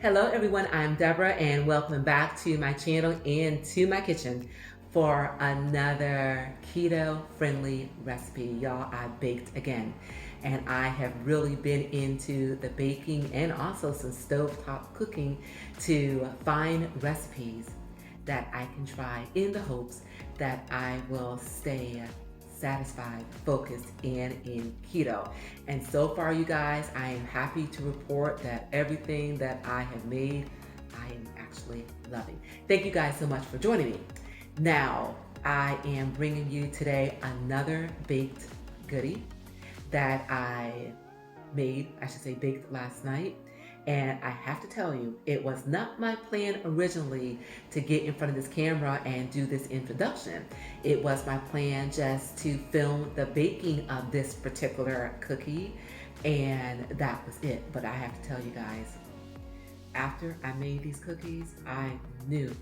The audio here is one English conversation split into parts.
Hello everyone, I'm Deborah and welcome back to my channel and to my kitchen for another keto friendly recipe. Y'all, I baked again and I have really been into the baking and also some stovetop cooking to find recipes that I can try in the hopes that I will stay satisfied, focused, and in keto. And so far, you guys, I am happy to report that everything that I have made, I am actually loving. Thank you guys so much for joining me. Now, I am bringing you today another baked goodie that I baked last night. And I have to tell you, it was not my plan originally to get in front of this camera and do this introduction. It was my plan just to film the baking of this particular cookie, and that was it. But I have to tell you guys, after I made these cookies, I knew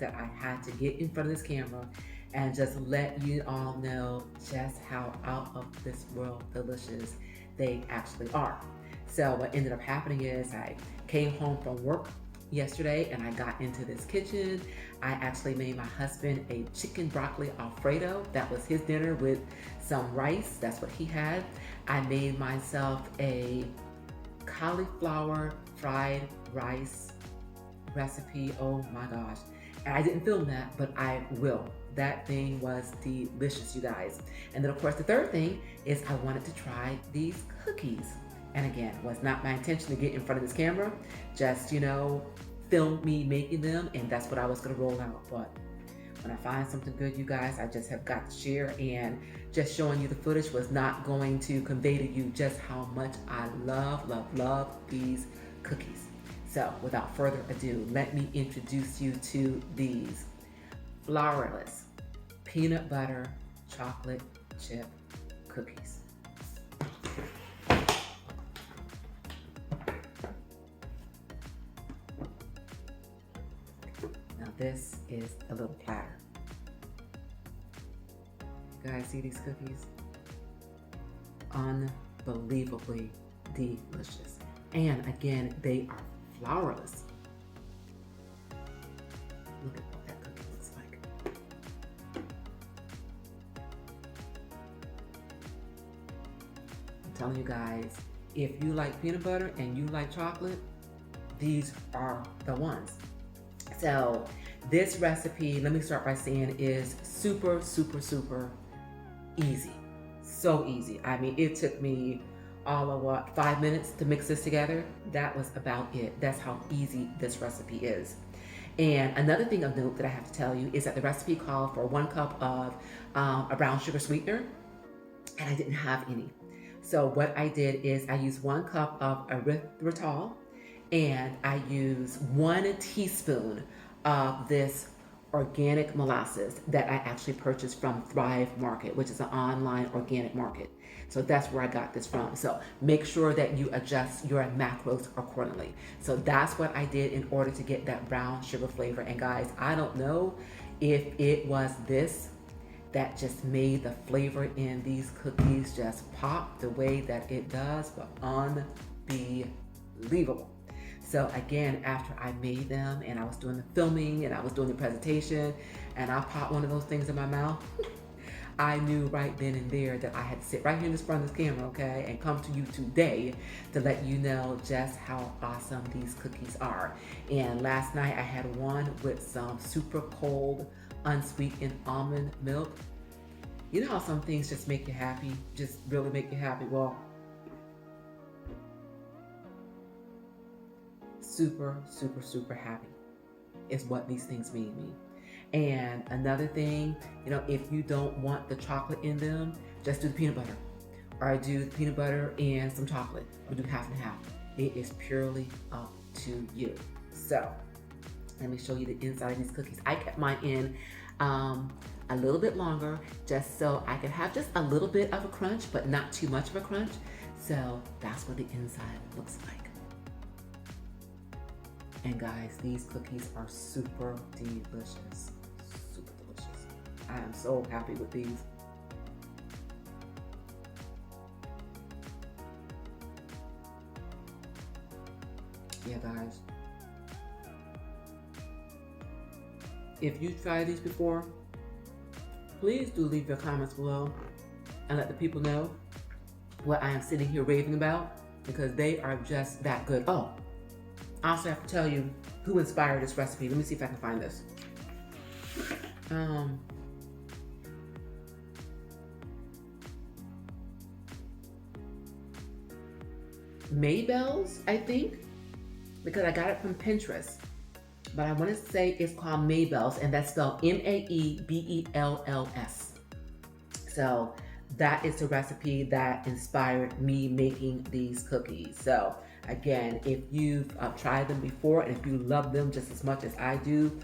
that I had to get in front of this camera and just let you all know just how out of this world delicious they actually are. So what ended up happening is I came home from work yesterday and I got into this kitchen. I actually made my husband a chicken broccoli Alfredo. That was his dinner with some rice. That's what he had. I made myself a cauliflower fried rice recipe. Oh my gosh. And I didn't film that, but I will. That thing was delicious, you guys. And then of course the third thing is I wanted to try these cookies. And again, was not my intention to get in front of this camera, just, film me making them, and that's what I was gonna roll out. But when I find something good, you guys, I just have got to share, and just showing you the footage was not going to convey to you just how much I love these cookies. So without further ado, let me introduce you to these flourless peanut butter chocolate chip cookies. Now this is a little platter. You guys see these cookies? Unbelievably delicious. And again, they are flourless. Look at what that cookie looks like. I'm telling you guys, if you like peanut butter and you like chocolate, these are the ones. So this recipe, let me start by saying, is super easy. So easy. I mean, it took me all of 5 minutes to mix this together. That was about it. That's how easy this recipe is. And another thing of note that I have to tell you is that the recipe called for 1 cup of a brown sugar sweetener, and I didn't have any. So what I did is I used 1 cup of erythritol, and I use 1 teaspoon of this organic molasses that I actually purchased from Thrive Market, which is an online organic market. So that's where I got this from. So make sure that you adjust your macros accordingly. So that's what I did in order to get that brown sugar flavor. And guys, I don't know if it was this that just made the flavor in these cookies just pop the way that it does, but unbelievable. So again, after I made them and I was doing the filming and I was doing the presentation and I popped one of those things in my mouth, I knew right then and there that I had to sit right here in this front of this camera, okay, and come to you today to let you know just how awesome these cookies are. And last night I had one with some super cold, unsweetened almond milk. You know how some things just make you happy, just really make you happy? Well, super happy is what these things made me. And another thing, if you don't want the chocolate in them, just do the peanut butter, or do the peanut butter and some chocolate, or do half and half. It is purely up to you. So let me show you the inside of these cookies. I kept mine in a little bit longer just so I could have just a little bit of a crunch, but not too much of a crunch. So that's what the inside looks like. And guys, these cookies are super delicious. Super delicious. I am so happy with these. Yeah, guys, If you tried these before, please do leave your comments below and let the people know what I am sitting here raving about, because they are just that good. Oh, I also have to tell you who inspired this recipe. Let me see if I can find this. Maebells, I think, because I got it from Pinterest. But I want to say it's called Maebells, and that's spelled Maebells. So that is the recipe that inspired me making these cookies. So again, if you've tried them before and if you love them just as much as I do,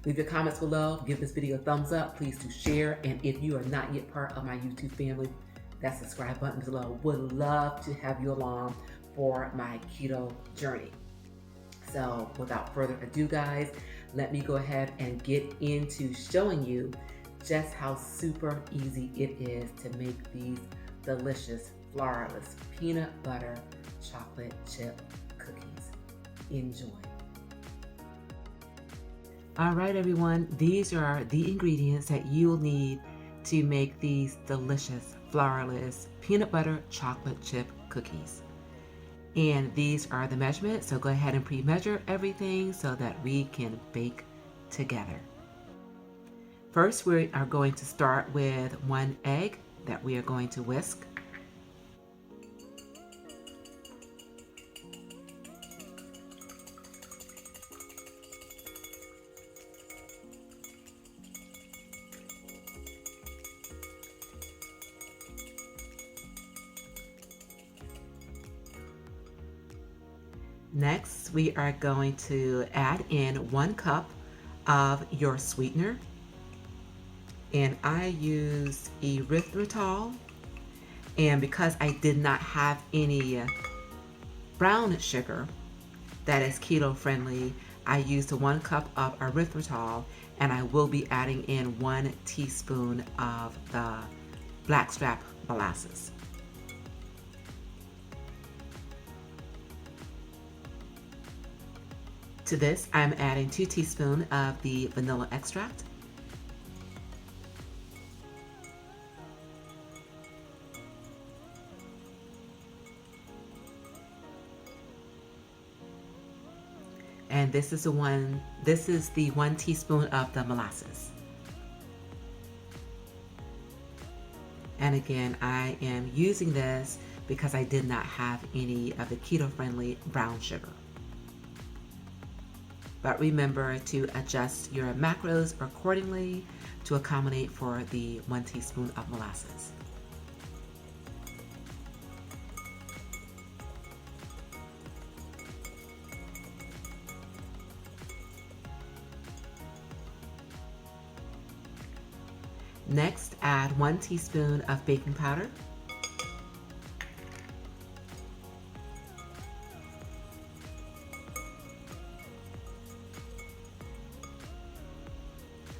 leave your comments below, give this video a thumbs up, please do share, and if you are not yet part of my YouTube family, that subscribe button below. Would love to have you along for my keto journey. So without further ado, guys, let me go ahead and get into showing you just how super easy it is to make these delicious flourless peanut butter chocolate chip cookies. Enjoy. All right, everyone, these are the ingredients that you'll need to make these delicious flourless peanut butter chocolate chip cookies. And these are the measurements, so go ahead and pre-measure everything so that we can bake together. First, we are going to start with 1 egg that we are going to whisk. Next, we are going to add in 1 cup of your sweetener. And I used Erythritol. And because I did not have any brown sugar that is keto friendly, I used 1 cup of erythritol, and I will be adding in 1 teaspoon of the blackstrap molasses. To this, I'm adding 2 teaspoons of the vanilla extract. And this is the 1 teaspoon of the molasses. And again, I am using this because I did not have any of the keto-friendly brown sugar. But remember to adjust your macros accordingly to accommodate for the 1 teaspoon of molasses. Next, add 1 teaspoon of baking powder.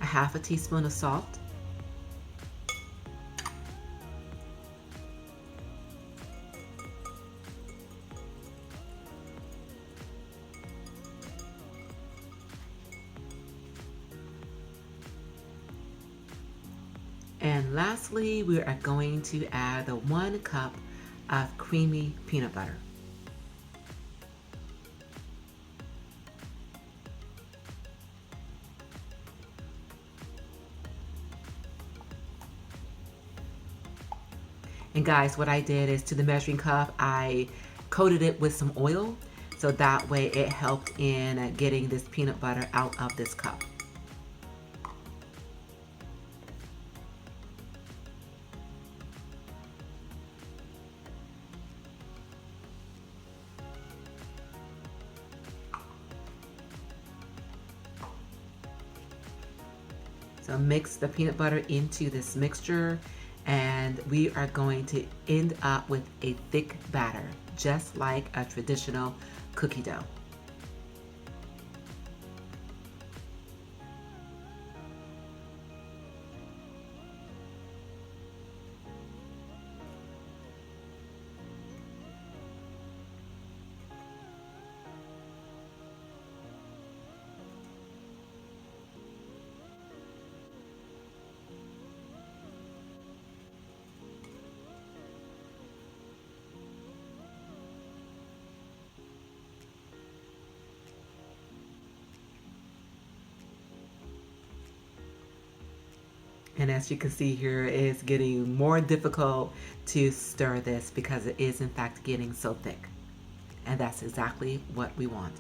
A 1/2 teaspoon of salt. And lastly, we are going to add the 1 cup of creamy peanut butter. And guys, what I did is to the measuring cup, I coated it with some oil, so that way it helped in getting this peanut butter out of this cup. So mix the peanut butter into this mixture, and we are going to end up with a thick batter, just like a traditional cookie dough. And as you can see here, it's getting more difficult to stir this because it is in fact getting so thick. And that's exactly what we want.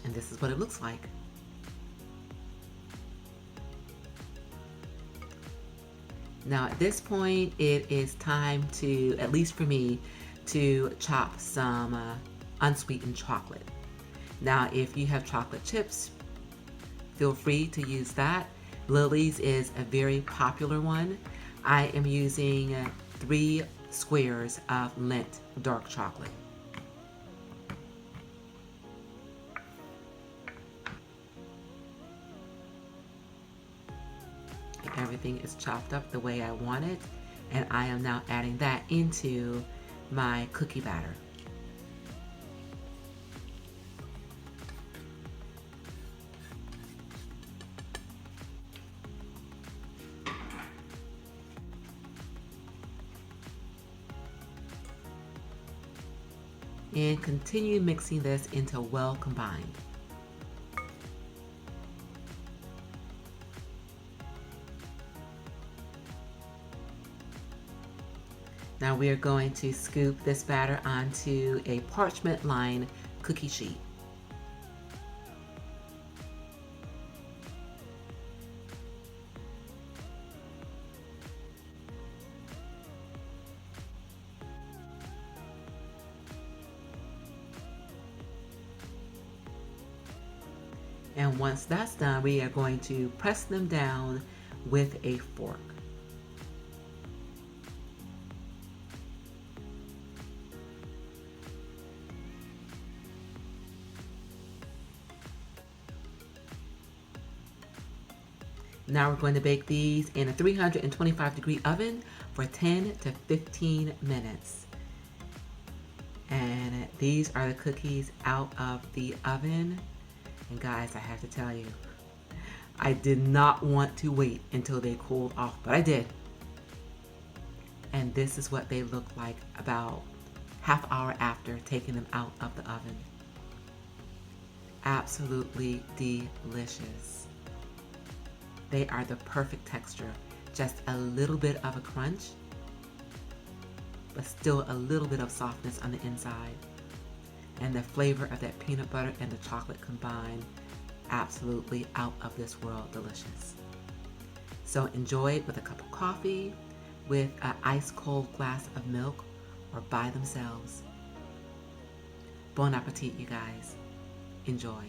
And this is what it looks like. Now at this point, it is time to, at least for me, to chop some unsweetened chocolate. Now if you have chocolate chips, feel free to use that. Lily's is a very popular one. I am using 3 squares of Lindt dark chocolate. Everything is chopped up the way I want it, and I am now adding that into my cookie batter. And continue mixing this until well combined. Now we are going to scoop this batter onto a parchment lined cookie sheet. And once that's done, we are going to press them down with a fork. Now we're going to bake these in a 325-degree oven for 10 to 15 minutes. And these are the cookies out of the oven. And guys, I have to tell you, I did not want to wait until they cooled off, but I did. And this is what they look like about half hour after taking them out of the oven. Absolutely delicious. They are the perfect texture. Just a little bit of a crunch, but still a little bit of softness on the inside. And the flavor of that peanut butter and the chocolate combined, absolutely out of this world delicious. So enjoy it with a cup of coffee, with an ice cold glass of milk, or by themselves. Bon appetit, you guys. Enjoy.